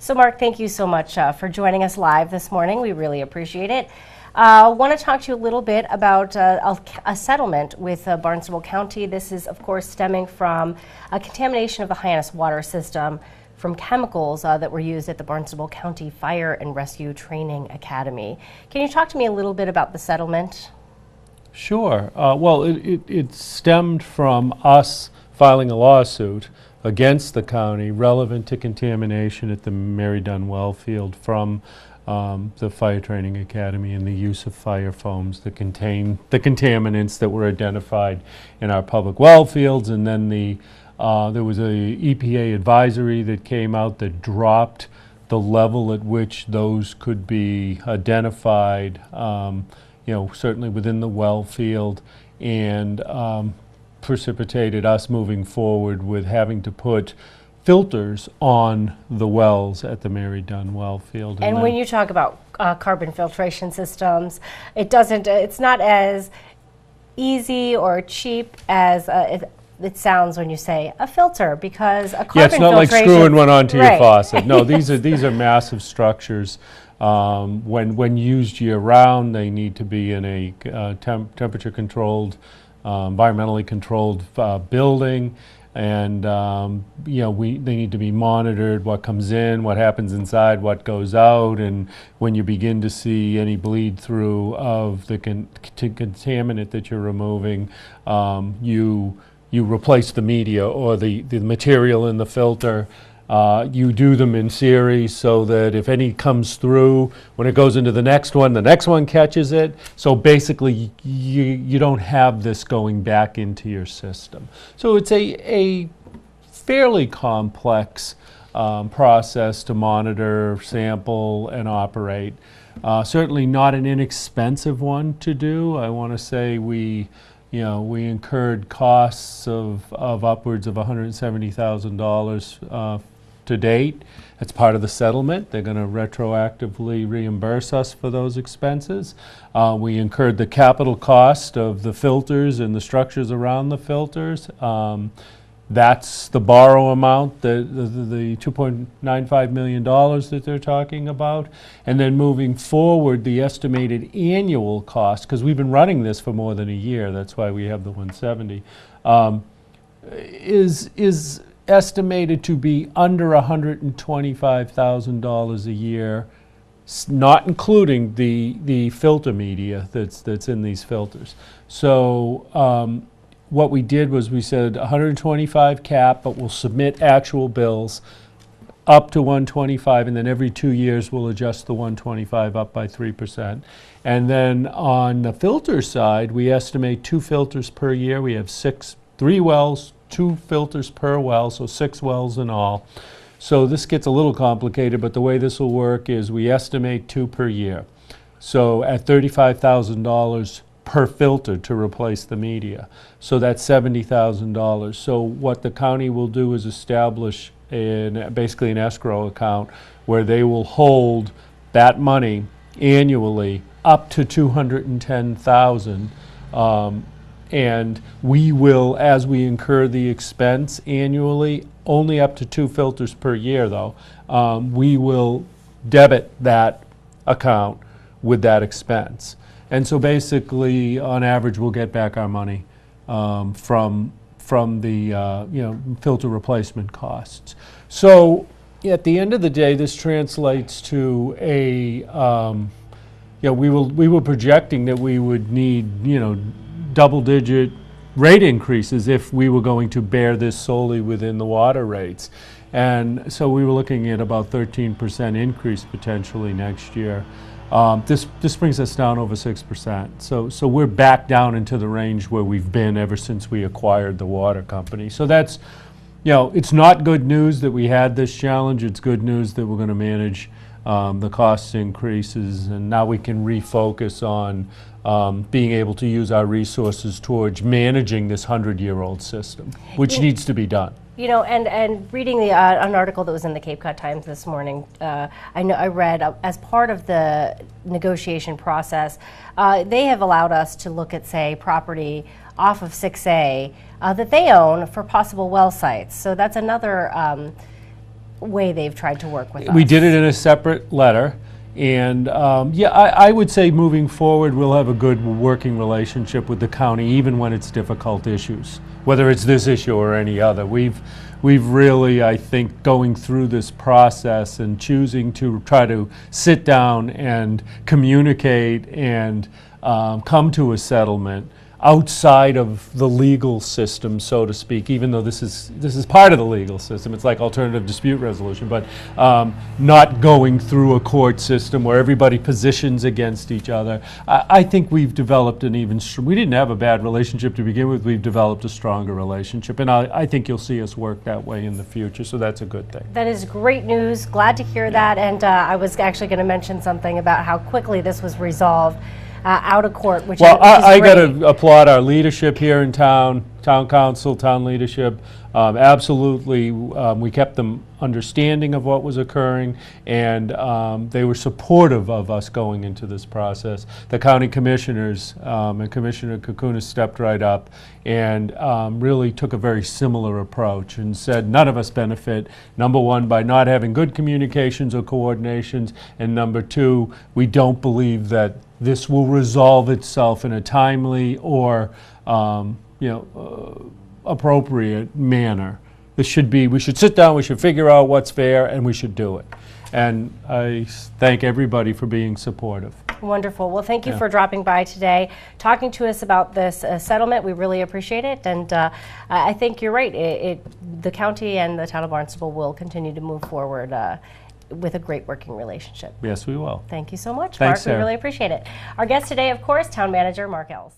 So Mark, thank you so much for joining us live this morning. We really appreciate it. I want to talk to you a little bit about a settlement with Barnstable County. This is, of course, stemming from a contamination of the Hyannis water system from chemicals that were used at the Barnstable County Fire and Rescue Training Academy. Can you talk to me a little bit about the settlement? Sure. Well, it stemmed from us filing a lawsuit against the county relevant to contamination at the Mary Dunn well field from the Fire Training Academy and the use of fire foams that contain the contaminants that were identified in our public well fields. And then there was a EPA advisory that came out that dropped the level at which those could be identified, certainly within the well field, and precipitated us moving forward with having to put filters on the wells at the Mary Dunn well field. And when you talk about carbon filtration systems, it's not as easy or cheap as it sounds when you say a filter, because a carbon it's not like screwing one onto your faucet. No, these are massive structures. When used year-round, they need to be in a temperature-controlled, environmentally controlled building, and they need to be monitored. What comes in, what happens inside, what goes out, and when you begin to see any bleed through of the contaminant that you're removing, you replace the media or the material in the filter. You do them in series so that if any comes through, when it goes into the next one catches it. So basically, you don't have this going back into your system. So it's a fairly complex process to monitor, sample, and operate. Certainly not an inexpensive one to do. I want to say we incurred costs of upwards of $170,000 to date. That's part of the settlement. They're going to retroactively reimburse us for those expenses. We incurred the capital cost of the filters and the structures around the filters. That's the borrow amount, the $2.95 million that they're talking about. And then moving forward, the estimated annual cost, because we've been running this for more than a year, that's why we have the 170, is estimated to be under $125,000 a year, not including the filter media that's in these filters. So what we did was we said 125 cap, but we'll submit actual bills up to 125, and then every 2 years we'll adjust the 125 up by 3%. And then on the filter side, we estimate 2 filters per year. We have 3 wells, 2 filters per well, so 6 wells in all. So this gets a little complicated, but the way this will work is we estimate 2 per year. So at $35,000 per filter to replace the media. So that's $70,000. So what the county will do is establish basically an escrow account where they will hold that money annually up to $210,000. And we will, as we incur the expense annually, only up to 2 filters per year though, we will debit that account with that expense. And so basically, on average, we'll get back our money from the filter replacement costs. So at the end of the day, this translates to we were projecting that we would need double-digit rate increases if we were going to bear this solely within the water rates. And so we were looking at about 13% increase potentially next year. This brings us down over 6%. So we're back down into the range where we've been ever since we acquired the water company. So that's, it's not good news that we had this challenge. It's good news that we're going to manage the cost increases, and now we can refocus on being able to use our resources towards managing this 100-year-old system, which needs to be done. And reading an article that was in the Cape Cod Times this morning, I read as part of the negotiation process, they have allowed us to look at, say, property off of 6A that they own for possible well sites. So that's another way they've tried to work with us. We did it in a separate letter. And yeah, I would say moving forward, we'll have a good working relationship with the county, even when it's difficult issues, whether it's this issue or any other. We've really, I think, going through this process and choosing to try to sit down and communicate and come to a settlement outside of the legal system, so to speak, even though this is part of the legal system. It's like alternative dispute resolution, but not going through a court system where everybody positions against each other. I think we've developed an even we didn't have a bad relationship to begin with. We've developed a stronger relationship, and I think you'll see us work that way in the future, so that's a good thing. That is great news. Glad to hear that, and I was actually going to mention something about how quickly this was resolved out of court, which well, is I great. got to applaud our leadership here in town, town council, town leadership. Absolutely, we kept them understanding of what was occurring, and they were supportive of us going into this process. The county commissioners and Commissioner Kukunis stepped right up and really took a very similar approach and said none of us benefit, number one, by not having good communications or coordinations, and number two, we don't believe that this will resolve itself in a timely or appropriate manner. We should sit down, we should figure out what's fair, and we should do it. And I thank everybody for being supportive. Wonderful. Well, thank you for dropping by today, talking to us about this settlement. We really appreciate it, and I think you're right. The county and the town of Barnstable will continue to move forward with a great working relationship. Yes, we will. Thank you so much, Thanks, Mark. Sarah. We really appreciate it. Our guest today, of course, Town Manager Mark Ells.